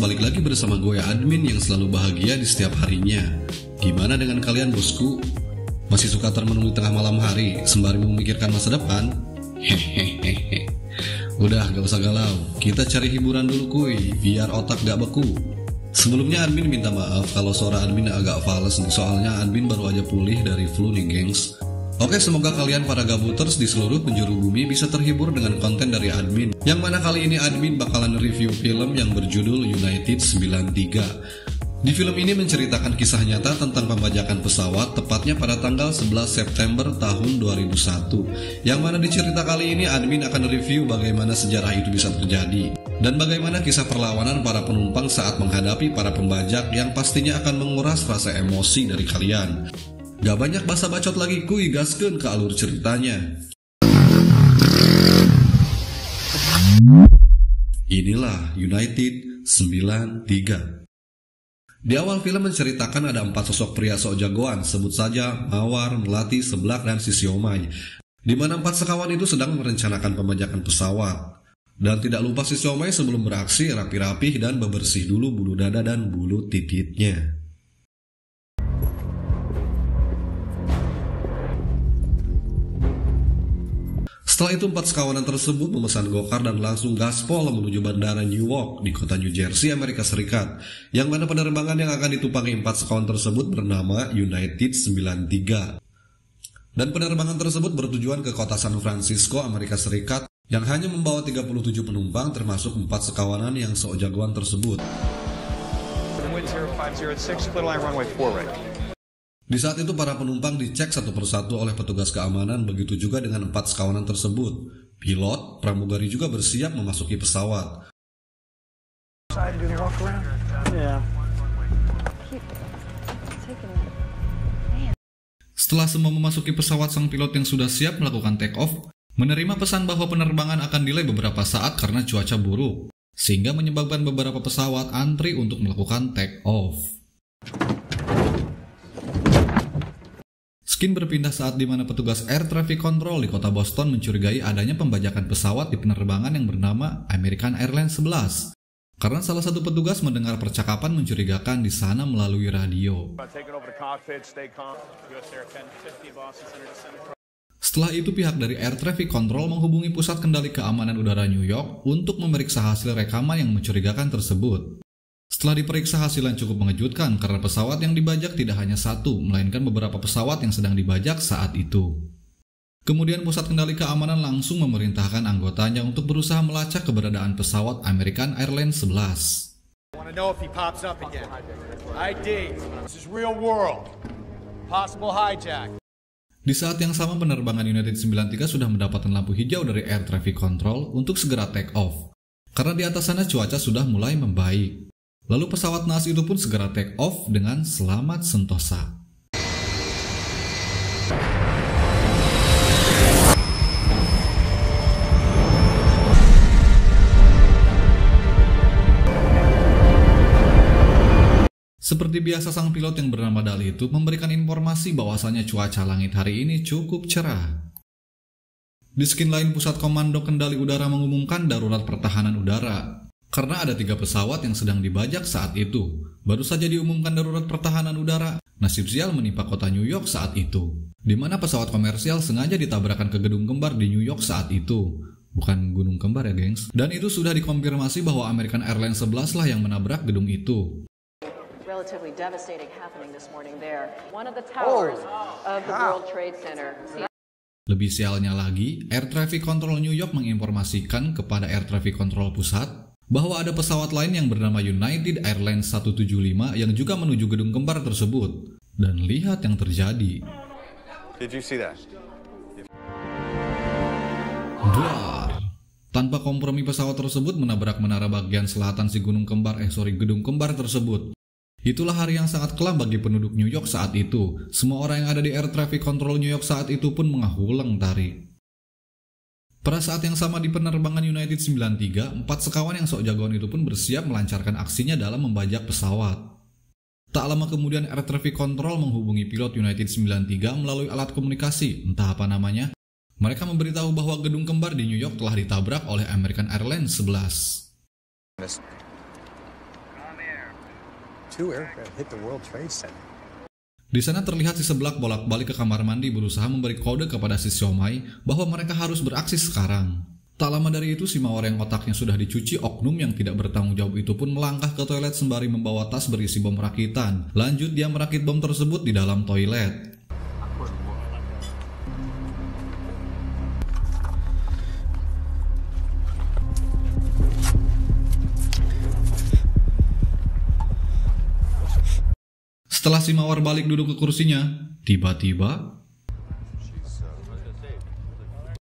balik lagi bersama gue admin yang selalu bahagia di setiap harinya. Gimana dengan kalian bosku? Masih suka termenung di tengah malam hari sembari memikirkan masa depan? Hehehe. Udah gak usah galau, kita cari hiburan dulu kuy, biar otak gak beku. Sebelumnya admin minta maaf kalau suara admin agak fals, soalnya admin baru aja pulih dari flu nih gengs. Oke, semoga kalian para gabuters di seluruh penjuru bumi bisa terhibur dengan konten dari admin. Yang mana kali ini admin bakalan review film yang berjudul United 93. Di film ini menceritakan kisah nyata tentang pembajakan pesawat tepatnya pada tanggal 11 September tahun 2001. Yang mana di cerita kali ini admin akan review bagaimana sejarah itu bisa terjadi dan bagaimana kisah perlawanan para penumpang saat menghadapi para pembajak yang pastinya akan menguras rasa emosi dari kalian. Gak banyak basa bacot lagi kuy, gaskeun ke alur ceritanya. Inilah United 93. Di awal film menceritakan ada 4 sosok pria sok jagoan, sebut saja Mawar, Melati, Seblak, dan si Siomay. Di mana 4 sekawan itu sedang merencanakan pembajakan pesawat. Dan tidak lupa si Siomay sebelum beraksi rapi-rapih dan bebersih dulu bulu dada dan bulu titiknya. Setelah itu 4 sekawanan tersebut memesan gokar dan langsung gaspol menuju bandara Newark di kota New Jersey, Amerika Serikat. Yang mana penerbangan yang akan ditumpangi 4 sekawan tersebut bernama United 93. Dan penerbangan tersebut bertujuan ke kota San Francisco, Amerika Serikat yang hanya membawa 37 penumpang termasuk 4 sekawanan yang sok jagoan tersebut. Di saat itu para penumpang dicek satu persatu oleh petugas keamanan, begitu juga dengan 4 sekawanan tersebut. Pilot, pramugari juga bersiap memasuki pesawat. Setelah semua memasuki pesawat, sang pilot yang sudah siap melakukan take off menerima pesan bahwa penerbangan akan delay beberapa saat karena cuaca buruk, sehingga menyebabkan beberapa pesawat antri untuk melakukan take off. Skin berpindah saat di mana petugas Air Traffic Control di kota Boston mencurigai adanya pembajakan pesawat di penerbangan yang bernama American Airlines 11. Karena salah satu petugas mendengar percakapan mencurigakan di sana melalui radio. Setelah itu pihak dari Air Traffic Control menghubungi pusat kendali keamanan udara New York untuk memeriksa hasil rekaman yang mencurigakan tersebut. Setelah diperiksa, hasil yang cukup mengejutkan karena pesawat yang dibajak tidak hanya satu, melainkan beberapa pesawat yang sedang dibajak saat itu. Kemudian pusat kendali keamanan langsung memerintahkan anggotanya untuk berusaha melacak keberadaan pesawat American Airlines 11. Di saat yang sama penerbangan United 93 sudah mendapatkan lampu hijau dari Air Traffic Control untuk segera take off. Karena di atas sana cuaca sudah mulai membaik. Lalu pesawat naas itu pun segera take off dengan selamat sentosa. Seperti biasa, sang pilot yang bernama Dali itu memberikan informasi bahwasannya cuaca langit hari ini cukup cerah. Di skin lain, pusat komando kendali udara mengumumkan darurat pertahanan udara. Karena ada 3 pesawat yang sedang dibajak saat itu. Baru saja diumumkan darurat pertahanan udara, nasib sial menimpa kota New York saat itu. Di mana pesawat komersial sengaja ditabrakkan ke gedung kembar di New York saat itu. Bukan gunung kembar ya gengs. Dan itu sudah dikonfirmasi bahwa American Airlines 11 lah yang menabrak gedung itu. Relatively devastating happening this morning there. One of the towers of the World Trade Center. Lebih sialnya lagi, Air Traffic Control New York menginformasikan kepada Air Traffic Control Pusat bahwa ada pesawat lain yang bernama United Airlines 175 yang juga menuju gedung kembar tersebut. Dan lihat yang terjadi. Did you see that? Dar. Tanpa kompromi pesawat tersebut menabrak menara bagian selatan si gedung kembar tersebut. Itulah hari yang sangat kelam bagi penduduk New York saat itu. Semua orang yang ada di Air Traffic Control New York saat itu pun mengahulang tari. Pada saat yang sama di penerbangan United 93, 4 sekawan yang sok jagoan itu pun bersiap melancarkan aksinya dalam membajak pesawat. Tak lama kemudian Air Traffic Control menghubungi pilot United 93 melalui alat komunikasi, entah apa namanya. Mereka memberitahu bahwa gedung kembar di New York telah ditabrak oleh American Airlines 11. two aircraft hit the World Trade Center. Di sana terlihat si Seblak bolak-balik ke kamar mandi berusaha memberi kode kepada si Siomay bahwa mereka harus beraksi sekarang. Tak lama dari itu si Mawar yang otaknya sudah dicuci oknum yang tidak bertanggung jawab itu pun melangkah ke toilet sembari membawa tas berisi bom rakitan. Lanjut dia merakit bom tersebut di dalam toilet. Setelah si Mawar balik duduk ke kursinya, tiba-tiba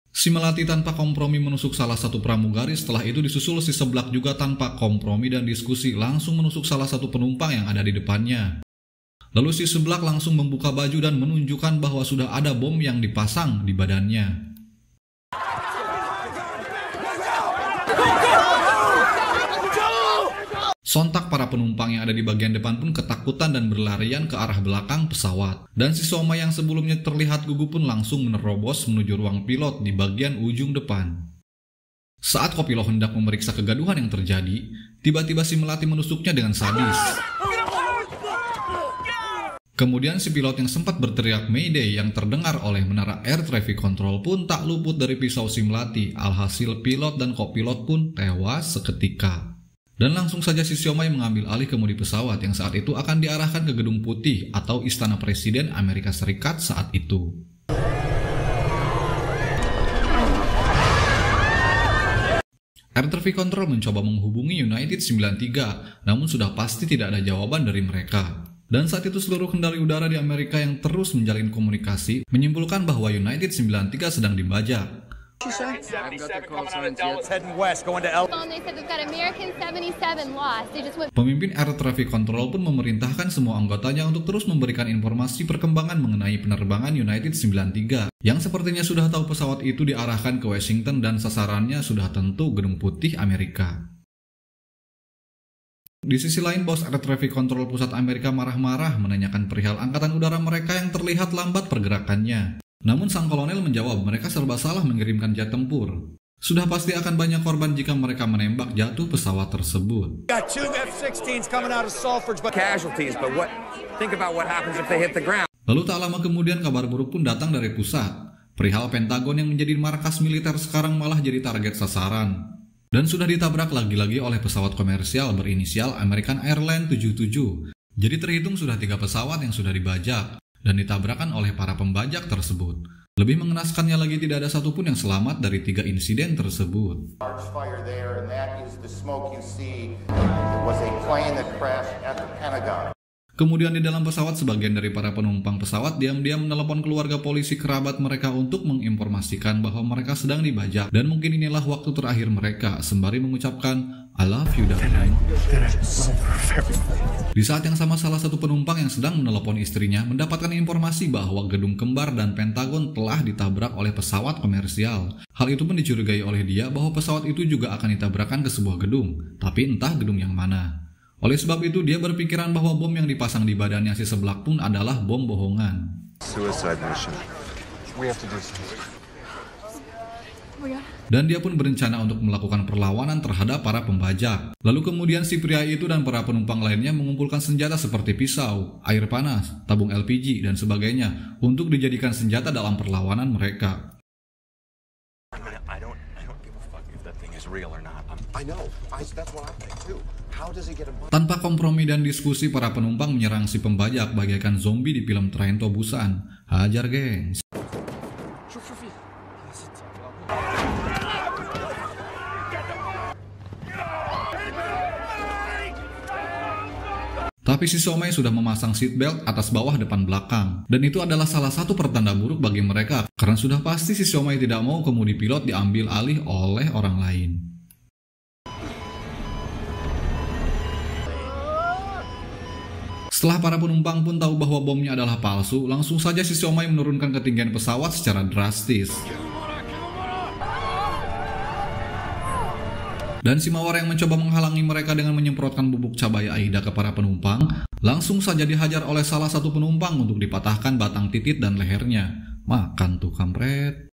si Melati tanpa kompromi menusuk salah satu pramugari. Setelah itu disusul si Seblak juga tanpa kompromi dan diskusi langsung menusuk salah satu penumpang yang ada di depannya. Lalu si Seblak langsung membuka baju dan menunjukkan bahwa sudah ada bom yang dipasang di badannya. Sontak para penumpang yang ada di bagian depan pun ketakutan dan berlarian ke arah belakang pesawat. Dan si Siomay yang sebelumnya terlihat gugup pun langsung menerobos menuju ruang pilot di bagian ujung depan. Saat kopilot hendak memeriksa kegaduhan yang terjadi, tiba-tiba si Melati menusuknya dengan sadis. Kemudian si pilot yang sempat berteriak Mayday yang terdengar oleh menara air traffic control pun tak luput dari pisau si Melati. Alhasil pilot dan kopilot pun tewas seketika. Dan langsung saja si Siomay mengambil alih kemudi pesawat yang saat itu akan diarahkan ke Gedung Putih atau Istana Presiden Amerika Serikat saat itu. Air Traffic Control mencoba menghubungi United 93, namun sudah pasti tidak ada jawaban dari mereka. Dan saat itu seluruh kendali udara di Amerika yang terus menjalin komunikasi menyimpulkan bahwa United 93 sedang dibajak. Pemimpin Air Traffic Control pun memerintahkan semua anggotanya untuk terus memberikan informasi perkembangan mengenai penerbangan United 93 yang sepertinya sudah tahu pesawat itu diarahkan ke Washington dan sasarannya sudah tentu Gedung Putih Amerika. Di sisi lain, bos Air Traffic Control Pusat Amerika marah-marah menanyakan perihal angkatan udara mereka yang terlihat lambat pergerakannya. Namun sang kolonel menjawab mereka serba salah mengirimkan jet tempur. Sudah pasti akan banyak korban jika mereka menembak jatuh pesawat tersebut. Lalu tak lama kemudian kabar buruk pun datang dari pusat. Perihal Pentagon yang menjadi markas militer sekarang malah jadi target sasaran. Dan sudah ditabrak lagi-lagi oleh pesawat komersial berinisial American Airlines 77. Jadi terhitung sudah 3 pesawat yang sudah dibajak dan ditabrakkan oleh para pembajak tersebut. Lebih mengenaskannya lagi tidak ada satupun yang selamat dari 3 insiden tersebut. Kemudian di dalam pesawat sebagian dari para penumpang pesawat diam-diam menelepon keluarga polisi kerabat mereka untuk menginformasikan bahwa mereka sedang dibajak dan mungkin inilah waktu terakhir mereka sembari mengucapkan I love you darling. Di saat yang sama salah satu penumpang yang sedang menelepon istrinya mendapatkan informasi bahwa gedung kembar dan Pentagon telah ditabrak oleh pesawat komersial. Hal itu pun dicurigai oleh dia bahwa pesawat itu juga akan ditabrakkan ke sebuah gedung, tapi entah gedung yang mana. Oleh sebab itu dia berpikiran bahwa bom yang dipasang di badannya si Seblak pun adalah bom bohongan. Suicide mission. We have to do something. Dan dia pun berencana untuk melakukan perlawanan terhadap para pembajak. Lalu kemudian si pria itu dan para penumpang lainnya mengumpulkan senjata seperti pisau, air panas, tabung LPG, dan sebagainya untuk dijadikan senjata dalam perlawanan mereka. Tanpa kompromi dan diskusi, para penumpang menyerang si pembajak bagaikan zombie di film Train to Busan. Hajar gengs. Tapi si Siomay sudah memasang seatbelt atas bawah depan belakang. Dan itu adalah salah satu pertanda buruk bagi mereka, karena sudah pasti si Siomay tidak mau kemudi pilot diambil alih oleh orang lain. Setelah para penumpang pun tahu bahwa bomnya adalah palsu, langsung saja si Siomay menurunkan ketinggian pesawat secara drastis. Dan si Mawar yang mencoba menghalangi mereka dengan menyemprotkan bubuk cabai AIDA ke para penumpang, langsung saja dihajar oleh salah satu penumpang untuk dipatahkan batang titit dan lehernya. Makan tuh kampret.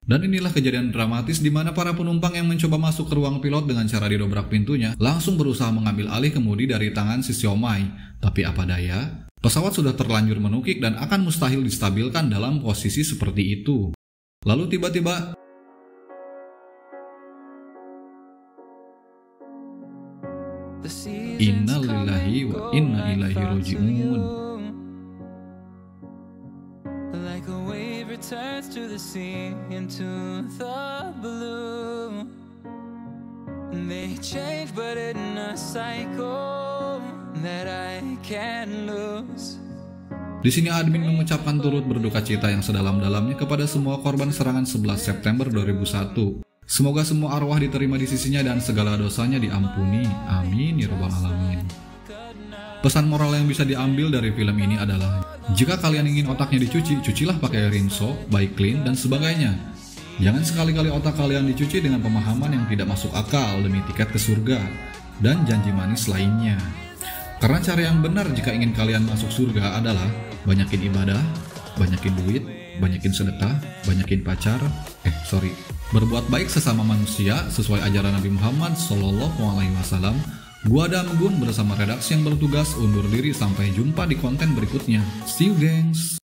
Dan inilah kejadian dramatis di mana para penumpang yang mencoba masuk ke ruang pilot dengan cara didobrak pintunya langsung berusaha mengambil alih kemudi dari tangan si siomay. Tapi apa daya, pesawat sudah terlanjur menukik dan akan mustahil distabilkan dalam posisi seperti itu. Lalu tiba-tiba Inna lillahi wa inna ilaihi roji'un. Like a wave returns to the sea, into the blue. They change but in a cycle that I can't lose. Di sini admin mengucapkan turut berduka cita yang sedalam-dalamnya kepada semua korban serangan 11 September 2001. Semoga semua arwah diterima di sisinya dan segala dosanya diampuni. Amin ya rabbal alamin. Pesan moral yang bisa diambil dari film ini adalah, jika kalian ingin otaknya dicuci, cucilah pakai rinso, baik clean, dan sebagainya. Jangan sekali-kali otak kalian dicuci dengan pemahaman yang tidak masuk akal demi tiket ke surga dan janji manis lainnya. Karena cara yang benar jika ingin kalian masuk surga adalah banyakin ibadah, banyakin duit, banyakin sedekah, banyakin pacar, berbuat baik sesama manusia sesuai ajaran Nabi Muhammad SAW. Gua Adam Gun bersama redaksi yang bertugas undur diri, sampai jumpa di konten berikutnya. See you gengs.